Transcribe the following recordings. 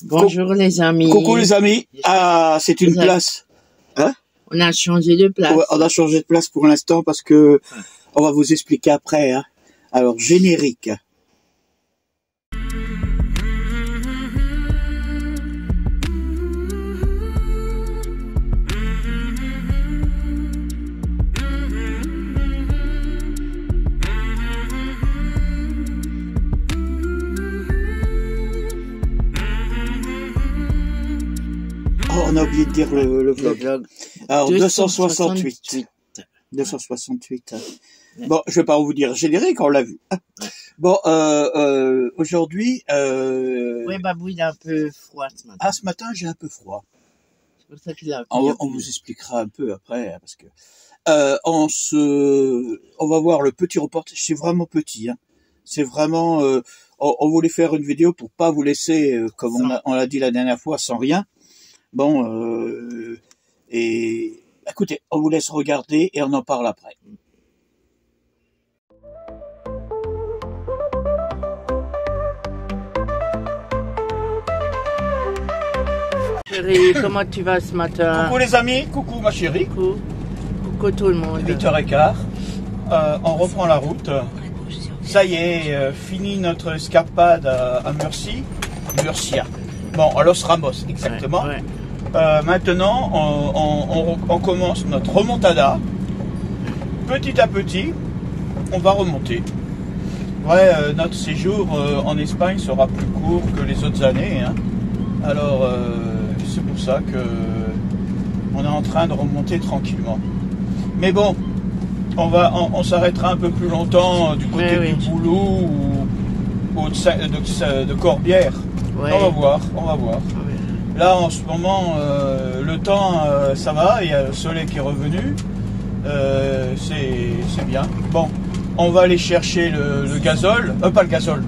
Bonjour les amis. Coucou les amis. Ah, c'est une place. Hein? On a changé de place. Ouais, on a changé de place pour l'instant parce que on va vous expliquer après. Hein. Alors, générique. On a oublié de dire le vlog. Alors, 268. 268. Bon, je vais pas vous dire générique, on l'a vu. Bon, aujourd'hui... Oui, Babou, il a un peu froid ce matin. Ah, ce matin, j'ai un peu froid. C'est pour ça qu'il a... On vous expliquera un peu après, parce que... on va voir le petit reportage, c'est vraiment petit. Hein. C'est vraiment... on voulait faire une vidéo pour pas vous laisser, comme on l'a dit la dernière fois, sans rien. Bon, et écoutez, on vous laisse regarder et on en parle après. Chérie, comment tu vas ce matin? Coucou les amis, coucou ma chérie. Coucou. Coucou tout le monde. 8h15, on reprend la route. Ça y est, fini notre escapade à Murcia. Bon, à Los Ramos, exactement. Ouais. Maintenant, on commence notre remontada. Petit à petit, on va remonter. Ouais, notre séjour en Espagne sera plus court que les autres années. Hein. Alors, c'est pour ça que on est en train de remonter tranquillement. Mais bon, on s'arrêtera un peu plus longtemps du côté du Boulot ou de Corbière. Ouais. On va voir. Là, en ce moment, le temps, ça va, il y a le soleil qui est revenu, c'est bien. Bon, on va aller chercher le gazole, pas le gazole.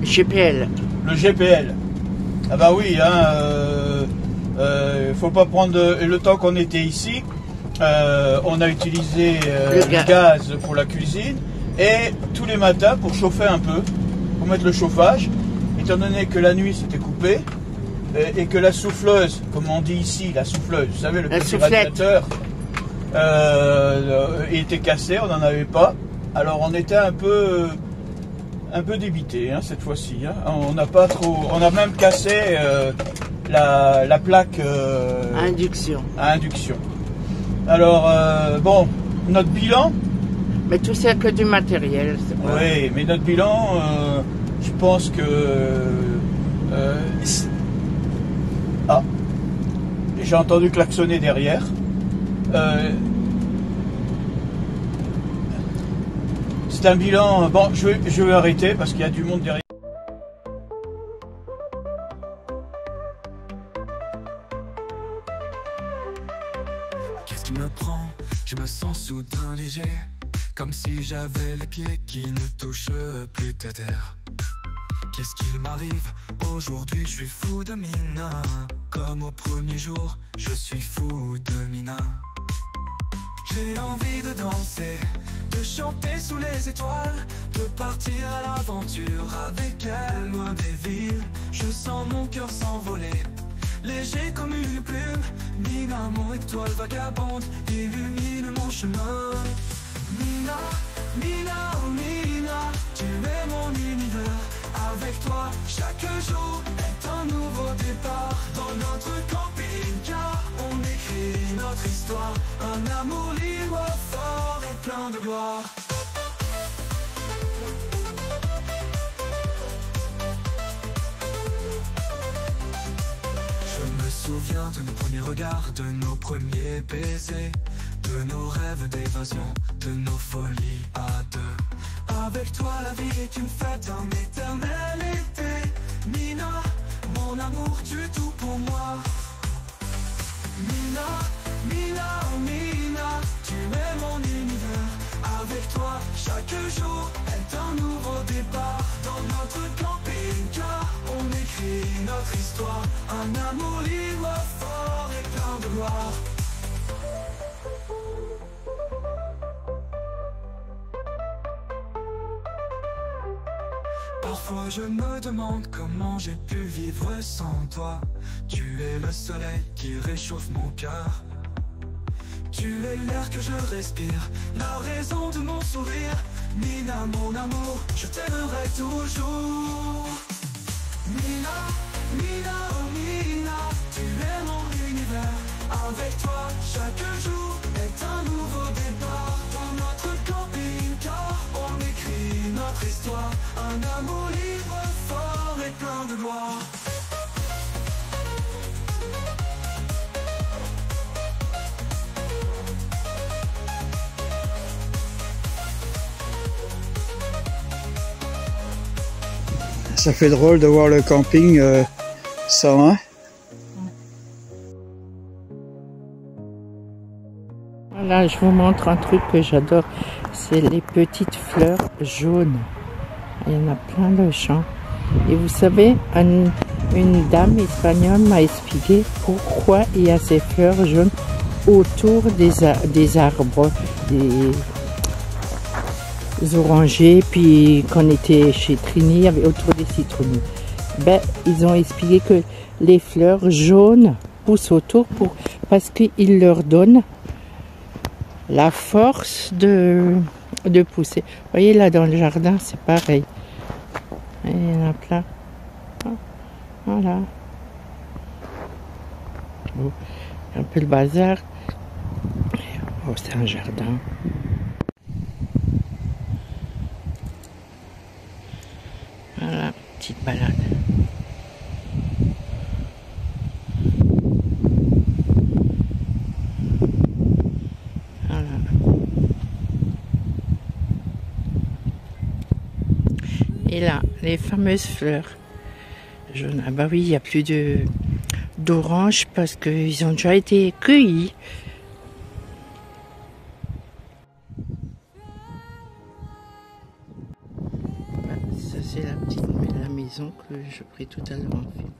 GPL. Le GPL. Ah bah oui, faut pas prendre le temps qu'on était ici. On a utilisé le gaz pour la cuisine et tous les matins pour chauffer un peu, pour mettre le chauffage, étant donné que la nuit c'était coupé. Et que la souffleuse, comme on dit ici, la souffleuse, vous savez, le petit radiateur, était cassé, on n'en avait pas. Alors on était un peu débité hein, cette fois-ci. Hein. On n'a pas trop, on a même cassé la plaque à induction. Alors bon, notre bilan. Mais tout c'est que du matériel. Oui, mais notre bilan, je pense que j'ai entendu klaxonner derrière. C'est un bilan... Bon, je vais arrêter parce qu'il y a du monde derrière. Qu'est-ce qui me prend? Je me sens soudain léger, comme si j'avais les pieds qui ne touchent plus de terre. Qu'est-ce qu'il m'arrive? Aujourd'hui je suis fou de Mina. Comme au premier jour, je suis fou de Mina. J'ai envie de danser, de chanter sous les étoiles, de partir à l'aventure avec elle, loin des villes. Je sens mon cœur s'envoler, léger comme une plume. Mina, mon étoile vagabonde, illumine mon chemin. Mina, Mina, oh Mina, tu es mon univers. Avec toi, chaque jour est un nouveau départ. Dans notre camping-car, on écrit notre histoire. Un amour libre, fort et plein de gloire. Je me souviens de nos premiers regards, de nos premiers baisers, de nos rêves d'évasion, de nos folies à deux. Avec toi la vie est une fête, un éternel été. Mina, mon amour, tu es tout pour moi. Mina, Mina, oh Mina, tu es mon univers. Avec toi, chaque jour est un nouveau départ. Dans notre camping-car, on écrit notre histoire. Un amour libre, fort et plein de gloire. Parfois je me demande comment j'ai pu vivre sans toi. Tu es le soleil qui réchauffe mon cœur. Tu es l'air que je respire, la raison de mon sourire. Mina, mon amour, je t'aimerai toujours. Mina, Mina, oh Mina, tu es mon univers. Avec toi, chaque jour est un nouveau départ. Dans notre camping-car, on écrit notre histoire. Un amour libre, fort et plein de gloire. Ça fait drôle de voir le camping sans, hein. Voilà, je vous montre un truc que j'adore. C'est les petites fleurs jaunes. Il y en a plein le champ. Et vous savez, une dame espagnole m'a expliqué pourquoi il y a ces fleurs jaunes autour des arbres, des orangers. Puis quand on était chez Trini, il y avait autour des citronniers. Ben, ils ont expliqué que les fleurs jaunes poussent autour parce qu'ils leur donnent la force de pousser. Vous voyez là dans le jardin, c'est pareil. Et il y en a plein. Voilà. Bon, un peu le bazar. Oh, c'est un jardin. Voilà, petite balade. Voilà. Et là, les fameuses fleurs jaunes. Ah bah oui, il n'y a plus d'oranges parce qu'ils ont déjà été cueillis. Ça c'est la maison que je pris tout à l'heure en film.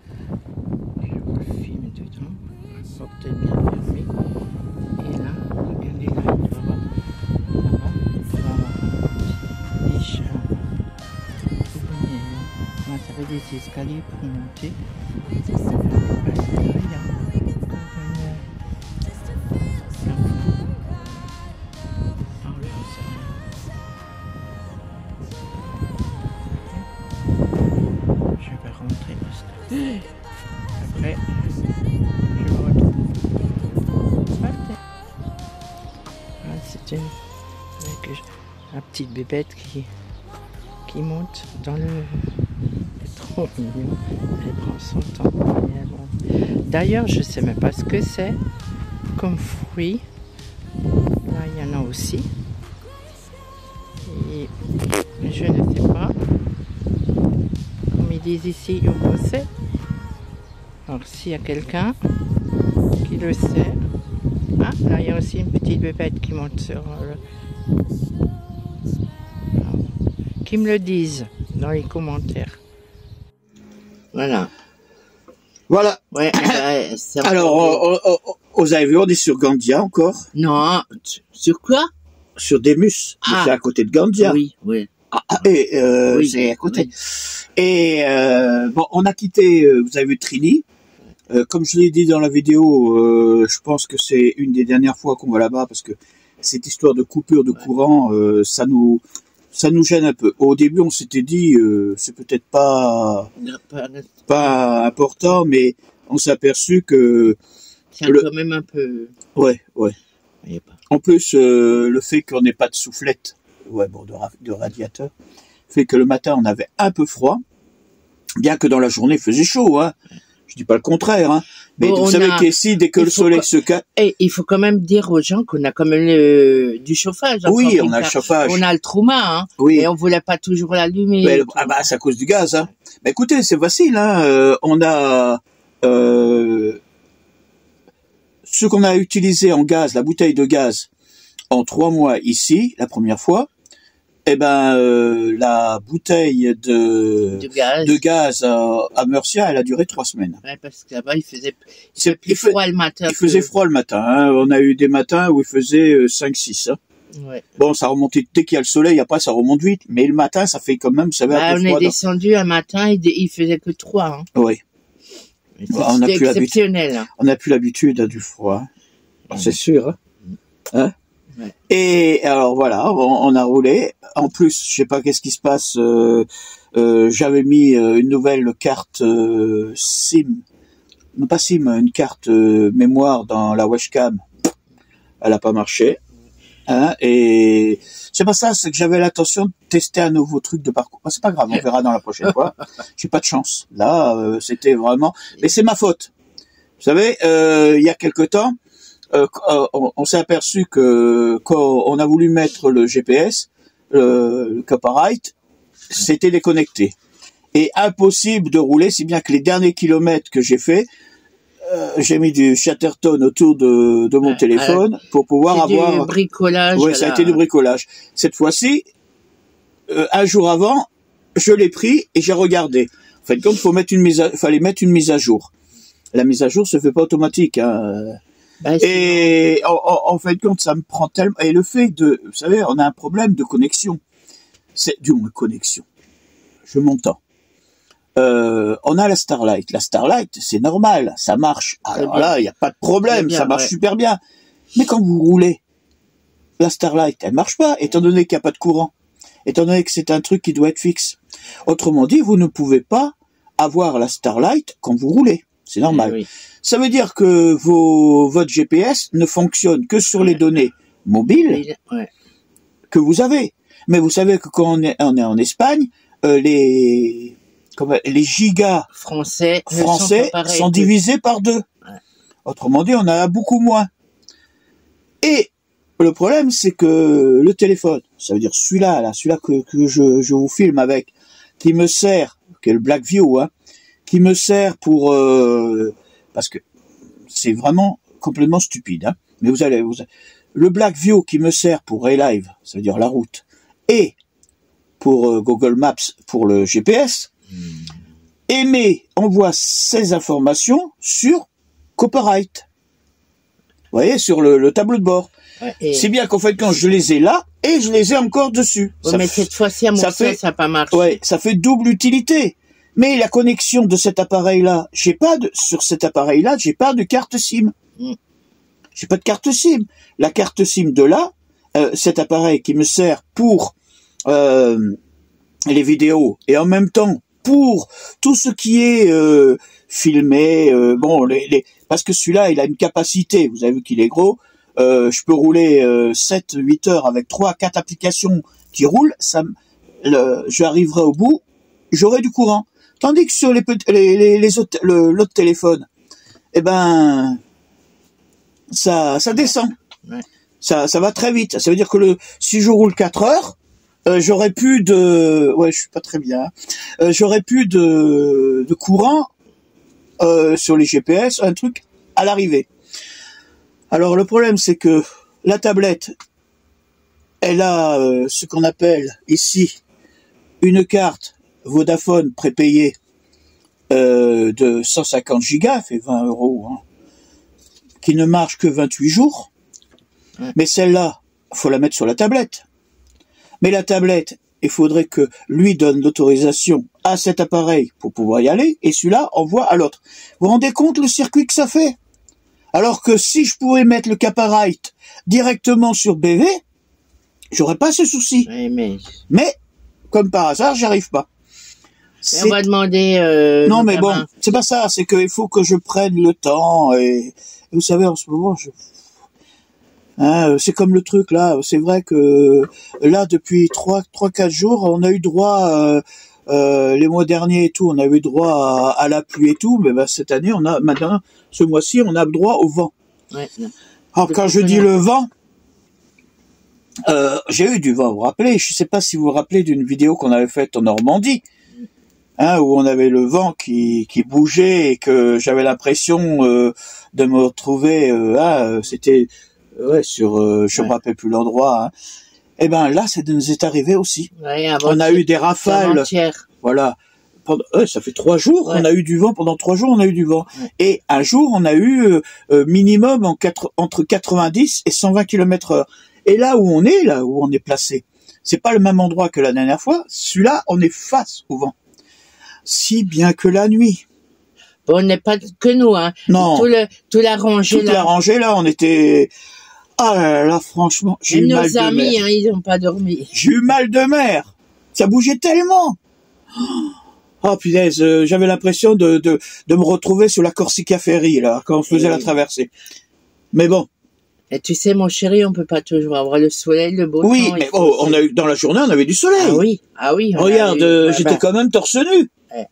Je vous filme dedans. La porte est bien fermée. Et là, regardez là, là-bas, des chats. On va des escaliers pour monter. Je vais rentrer parce que après je me retrouve. C'était avec la petite bébête qui monte dans le... Trop mignon. Elle prend son temps. D'ailleurs, je sais même pas ce que c'est comme fruit. Là, il y en a aussi. Et je ne sais pas. Comme ils disent ici, on sait. Alors, s'il y a quelqu'un qui le sait. Ah, là, il y a aussi une petite bébête qui monte sur le... Qui me le disent dans les commentaires. Voilà. Voilà. Ouais, alors, vous avez vu, on est sur Gandia encore. Non, sur quoi? Sur Demus. Ah. C'est à côté de Gandia. Oui, oui. Et Oui, c'est à côté. oui. Et bon, on a quitté, vous avez vu Trini. Comme je l'ai dit dans la vidéo, je pense que c'est une des dernières fois qu'on va là-bas parce que cette histoire de coupure de courant, ça nous gêne un peu. Au début, on s'était dit, c'est peut-être pas important, mais on s'est aperçu que... C'est quand même un peu... Ouais. En plus, le fait qu'on n'ait pas de soufflette, de radiateur, fait que le matin, on avait un peu froid, bien que dans la journée, il faisait chaud, hein. Je dis pas le contraire, hein. Mais vous savez qu'ici, dès que le soleil se cache... Et il faut quand même dire aux gens qu'on a quand même du chauffage. Oui, on a le chauffage. On a le Trouma, hein. Oui. Et on voulait pas toujours l'allumer. Mais, c'est à cause du gaz, hein. Mais écoutez, c'est facile, hein. On a ce qu'on a utilisé en gaz, la bouteille de gaz, en 3 mois ici, la première fois. Eh ben, la bouteille de gaz à Murcia, elle a duré 3 semaines. Ouais, parce que là-bas, il faisait froid le matin. Il faisait froid le matin, hein. On a eu des matins où il faisait 5-6, hein. Ouais. Bon, ça remontait dès qu'il y a le soleil, après ça remonte vite. Mais le matin, ça fait quand même, vous savez, un peu On est froid. descendu un matin, il faisait que 3. Hein. Oui. C'était exceptionnel. Hein. On n'a plus l'habitude du froid. C'est sûr. Hein? Ouais. Et alors voilà, on a roulé. En plus, je sais pas qu'est-ce qui se passe. J'avais mis une nouvelle carte SIM, non pas SIM, une carte mémoire dans la webcam. Elle a pas marché. Hein, et c'est pas ça, c'est que j'avais l'intention de tester un nouveau truc de parcours. C'est pas grave, on verra dans la prochaine fois. J'ai pas de chance. Là, c'était vraiment. Mais c'est ma faute. Vous savez, il y a quelque temps, on s'est aperçu que quand on a voulu mettre le GPS, le copyright, c'était déconnecté et impossible de rouler, si bien que les derniers kilomètres que j'ai fait, j'ai mis du Chatterton autour de mon téléphone pour pouvoir avoir du bricolage. Oui, ça a été du bricolage. Cette fois-ci, un jour avant, je l'ai pris et j'ai regardé. En fait, comme fallait mettre une mise à jour. La mise à jour se fait pas automatique. Hein. Et en fin de compte, ça me prend tellement. Et le fait de, vous savez, on a un problème de connexion. C'est du moins connexion. Je m'entends. On a la Starlight. La Starlight, c'est normal, ça marche. Alors là, il n'y a pas de problème, bien, ça marche super bien. Mais quand vous roulez, la Starlight, elle marche pas, étant donné qu'il n'y a pas de courant. Étant donné que c'est un truc qui doit être fixe. Autrement dit, vous ne pouvez pas avoir la Starlight quand vous roulez. C'est normal. Oui. Ça veut dire que votre GPS ne fonctionne que sur les données mobiles que vous avez. Mais vous savez que quand on est en Espagne, les gigas français sont divisés par 2. Ouais. Autrement dit, on a beaucoup moins. Et le problème, c'est que le téléphone, ça veut dire celui-là que je vous filme avec, qui me sert, qui est le Blackview, hein, qui me sert pour parce que c'est vraiment complètement stupide, hein, mais vous allez le Blackview qui me sert pour Relive, ça veut dire la route, et pour Google Maps pour le GPS, envoie ces informations sur Copyright. Vous voyez, sur le tableau de bord. Ouais, c'est bien qu'en fait, quand je les ai là, et je les ai encore dessus. Ouais, mais cette fois-ci, à mon sens, ça n'a pas marché. Ouais, ça fait double utilité. Mais la connexion de cet appareil-là, sur cet appareil-là, j'ai pas de carte SIM. J'ai pas de carte SIM. La carte SIM de là, cet appareil qui me sert pour les vidéos et en même temps pour tout ce qui est filmé, parce que celui-là, il a une capacité, vous avez vu qu'il est gros, je peux rouler 7-8 heures avec 3-4 applications qui roulent, je arriverai au bout, j'aurai du courant. Tandis que sur l'autre téléphone, eh ben, ça descend. Ouais. Ça va très vite. Ça veut dire que si je roule 4 heures, j'aurais plus de, je suis pas très bien. J'aurais plus de courant sur les GPS, un truc à l'arrivée. Alors le problème, c'est que la tablette, elle a ce qu'on appelle ici une carte Vodafone prépayée de 150 gigas, fait 20 €, hein, qui ne marche que 28 jours. Mais celle-là, faut la mettre sur la tablette. Mais la tablette, il faudrait que lui donne l'autorisation à cet appareil pour pouvoir y aller, et celui-là envoie à l'autre. Vous vous rendez compte le circuit que ça fait? Alors que si je pouvais mettre le Copyright directement sur BV, j'aurais pas ce souci. Oui, mais comme par hasard, j'y arrive pas. On va demander... non, mais bon, c'est pas ça, c'est qu'il faut que je prenne le temps, et vous savez, en ce moment, c'est comme le truc là, c'est vrai que là depuis 3-4 jours, on a eu droit les mois derniers et tout, on a eu droit à la pluie et tout, mais cette année maintenant ce mois-ci, on a droit au vent. Ouais. Alors quand je dis le vent, j'ai eu du vent, vous vous rappelez, je sais pas si vous vous rappelez d'une vidéo qu'on avait faite en Normandie, où on avait le vent qui bougeait et que j'avais l'impression de me retrouver c'était sur je me rappelle plus l'endroit, hein. Et ben là, ça nous est arrivé aussi. Ouais, on a eu des rafales. Voilà. Ça fait 3 jours qu'on a eu du vent. Pendant 3 jours, on a eu du vent. Ouais. Et un jour, on a eu minimum entre 90 et 120 km/h. Et là où on est placé, c'est pas le même endroit que la dernière fois. Celui-là, on est face au vent. Si bien que la nuit. Bon, on n'est pas que nous, hein. Non. Tout la rangée Toute là. la rangée là, on était. Ah là, franchement, j'ai eu Même mal nos de amis, mer. hein, ils n'ont pas dormi. J'ai eu mal de mer. Ça bougeait tellement. Oh punaise, j'avais l'impression de me retrouver sur la Corsica Ferry là, quand on faisait la traversée. Mais bon. Et tu sais, mon chéri, on peut pas toujours avoir le soleil, le beau Oui, temps. mais on a eu, dans la journée, on avait du soleil. Ah oui. Regarde, j'étais quand même torse nu. Oui.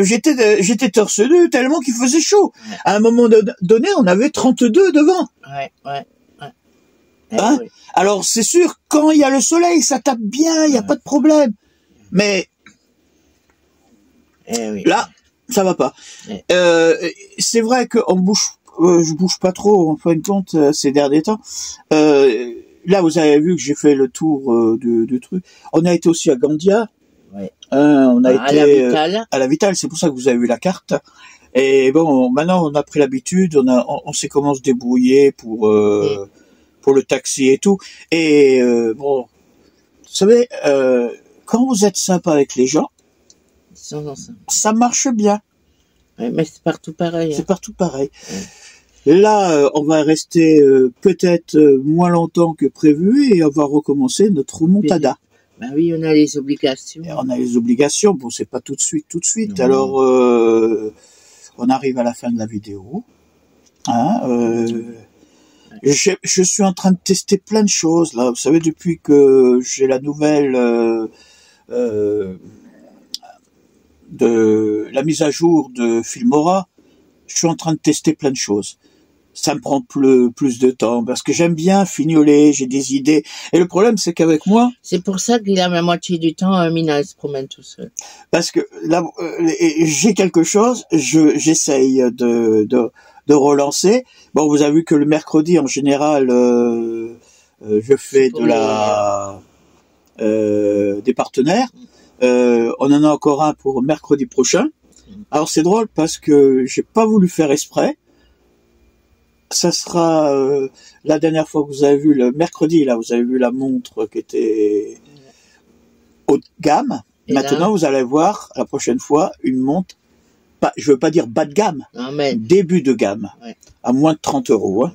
J'étais torse nu tellement qu'il faisait chaud. Ouais. À un moment donné, on avait 32 devant. Ouais. Hein? Oui. Alors c'est sûr, quand il y a le soleil, ça tape bien, il n'y a pas de problème. Mais Oui. là, ça va pas. Ouais. C'est vrai que je bouge pas trop en fin de compte ces derniers temps. Là, vous avez vu que j'ai fait le tour de trucs. On a été aussi à Gandia. Ouais. On a été à la Vitale. À la Vitale, c'est pour ça que vous avez vu la carte. Et bon, maintenant on a pris l'habitude, on sait comment se débrouiller pour le taxi et tout. Et bon, vous savez, quand vous êtes sympa avec les gens, ça marche bien. Ouais, mais c'est partout pareil. C'est partout pareil. Là, on va rester peut-être moins longtemps que prévu et on va recommencer notre remontada. Ben oui, on a les obligations. Et on a les obligations. Bon, c'est pas tout de suite. Non. Alors, on arrive à la fin de la vidéo. Hein, je suis en train de tester plein de choses là. Vous savez, depuis que j'ai la nouvelle de la mise à jour de Filmora, je suis en train de tester plein de choses. Ça me prend plus de temps parce que j'aime bien fignoler, j'ai des idées. Et le problème, c'est qu'avec moi... C'est pour ça qu'il a la moitié du temps, Mina, elle se promène tout seul. Parce que là, j'ai quelque chose, j'essaye de relancer. Bon, vous avez vu que le mercredi, en général, je fais des partenaires. On en a encore un pour mercredi prochain. Alors c'est drôle parce que j'ai pas voulu faire exprès. Ça sera la dernière fois que vous avez vu le mercredi, là vous avez vu la montre qui était haut de gamme. Et maintenant là, vous allez voir la prochaine fois une montre, je veux pas dire bas de gamme, début de gamme, à moins de 30 €. Hein.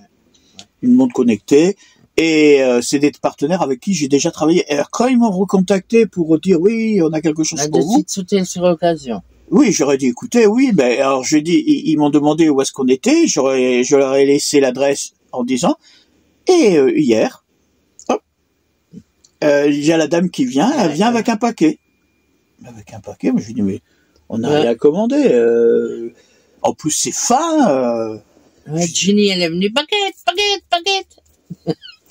Une montre connectée. Et c'est des partenaires avec qui j'ai déjà travaillé. Et alors, quand ils m'ont recontacté pour dire oui, on a quelque chose pour vous. De suite sauter sur l'occasion. Oui, j'aurais dit écoutez, oui, ben alors j'ai dit, ils m'ont demandé où est-ce qu'on était, je leur ai laissé l'adresse en disant, et hier, il y a la dame qui vient, elle vient avec un paquet. Avec un paquet, moi je lui dis mais on n'a rien commandé. En plus c'est fin. Jenny, elle est venue paquet.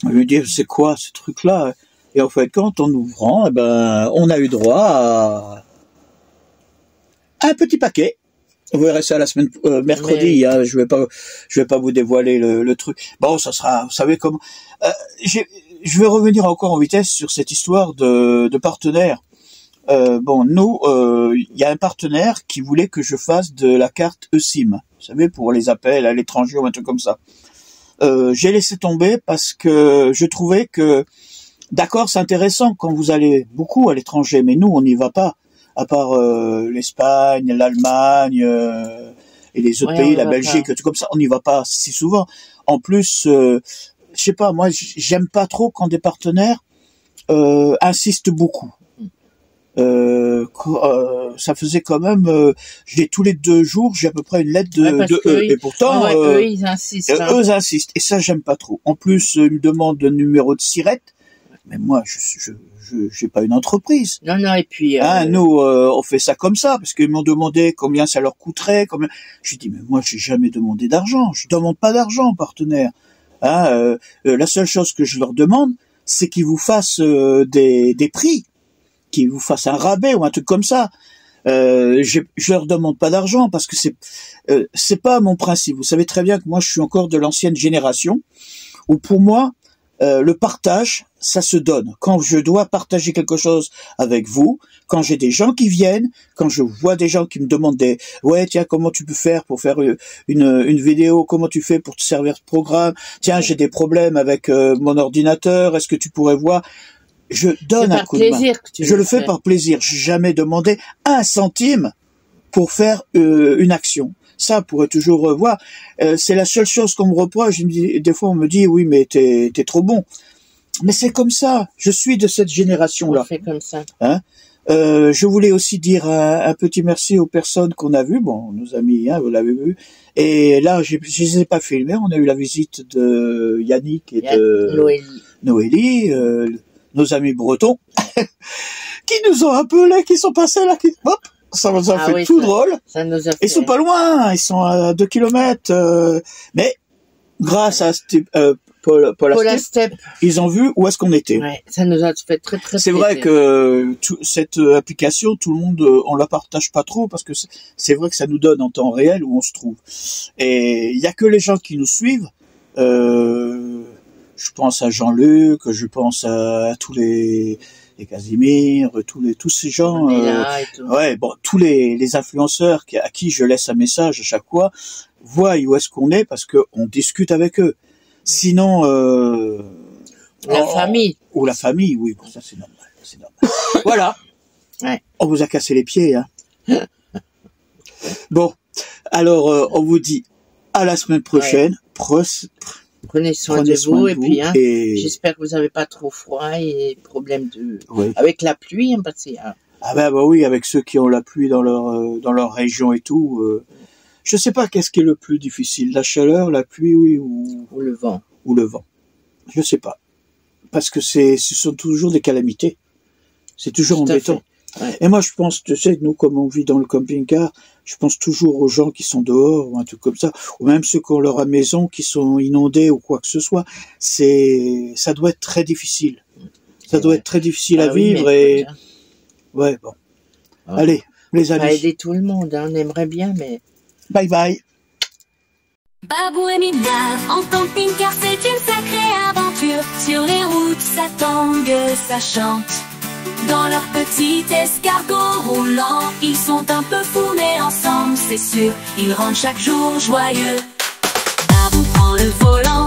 Je lui dis c'est quoi ce truc-là? Et en fait, quand en ouvrant, eh ben, on a eu droit à un petit paquet. Vous verrez ça la semaine mercredi. Hein, je vais pas vous dévoiler le truc. Bon, ça sera. Vous savez comment. Je vais revenir encore en vitesse sur cette histoire de partenaire. Bon, nous, il y a un partenaire qui voulait que je fasse de la carte eSIM. Vous savez, pour les appels à l'étranger ou un truc comme ça. J'ai laissé tomber parce que je trouvais que, d'accord, c'est intéressant quand vous allez beaucoup à l'étranger, mais nous, on n'y va pas, à part l'Espagne, l'Allemagne et les autres pays, la Belgique, tout comme ça, on n'y va pas si souvent. En plus, je sais pas, moi, j'aime pas trop quand des partenaires insistent beaucoup. Ça faisait quand même j'ai tous les 2 jours j'ai à peu près une lettre de eux et pourtant eux ils insistent eux insistent et ça j'aime pas trop. En plus ils me demandent le numéro de SIRET, mais moi je j'ai pas une entreprise. Non et puis nous on fait ça comme ça parce qu'ils m'ont demandé combien ça leur coûterait, combien. J'ai dit mais moi j'ai jamais demandé d'argent, je demande pas d'argent aux partenaires. La seule chose que je leur demande c'est qu'ils vous fassent des prix, qu'ils vous fassent un rabais ou un truc comme ça. Je leur demande pas d'argent parce que c'est pas mon principe. Vous savez très bien que moi je suis encore de l'ancienne génération où pour moi le partage ça se donne. Quand je dois partager quelque chose avec vous, quand j'ai des gens qui viennent, quand je vois des gens qui me demandent ouais, tiens, comment tu peux faire pour faire une vidéo, comment tu fais pour te servir de programme, tiens, j'ai des problèmes avec mon ordinateur, est-ce que tu pourrais voir? Je donne un coup de main. Je le fais par plaisir. J'ai jamais demandé un centime pour faire une action. Ça, on pourrait toujours voir. C'est la seule chose qu'on me reproche. Des fois, on me dit, oui, mais t'es trop bon. Mais c'est comme ça. Je suis de cette génération-là. On fait comme ça. Hein? Je voulais aussi dire un petit merci aux personnes qu'on a vues. Bon, nos amis, hein, vous l'avez vu. Et là, je les ai pas filmés. On a eu la visite de Yannick et de Noélie, nos amis bretons, qui nous ont appelés, qui sont passés là, hop, ça nous a fait tout drôle. Ça nous a fait... Ils sont pas loin, ils sont à 2 kilomètres. Mais grâce à Paul Astep, ils ont vu où est-ce qu'on était. Ouais, ça nous a fait très très. C'est vrai que cette application, tout le monde, on la partage pas trop parce que c'est vrai que ça nous donne en temps réel où on se trouve. Et il y a que les gens qui nous suivent. Je pense à Jean-Luc, je pense à tous les Casimir, tous ces gens. Ouais, bon, tous les influenceurs à qui je laisse un message à chaque fois, voient où est-ce qu'on est parce que on discute avec eux. Sinon, la famille. Ou la famille, oui, bon, ça c'est normal, Voilà. Ouais. On vous a cassé les pieds, hein. Bon, alors on vous dit à la semaine prochaine. Ouais. Prenez soin de vous et puis hein, j'espère que vous n'avez pas trop froid et problème avec la pluie, hein, parce que ah bah oui, avec ceux qui ont la pluie dans leur région et tout. Je sais pas qu'est-ce qui est le plus difficile, la chaleur, la pluie, oui, ou le vent. Ou le vent. Je sais pas. Parce que ce sont toujours des calamités. C'est toujours embêtant. Ouais. Et moi, je pense, tu sais, nous, comme on vit dans le camping-car, je pense toujours aux gens qui sont dehors, ou un truc comme ça, ou même ceux qui ont leur maison, qui sont inondés, ou quoi que ce soit. Ça doit être très difficile. Ça doit être très difficile à vivre, et... Ouais, bon. Ouais. Allez, les amis. On va aider tout le monde, hein, on aimerait bien, mais... Bye bye. Babou et Mila, en camping-car, c'est une sacrée aventure. Sur les routes, ça tangue, ça chante. Dans leur petit escargot roulant, ils sont un peu fous mais ensemble c'est sûr, ils rendent chaque jour joyeux. Babou prend le volant.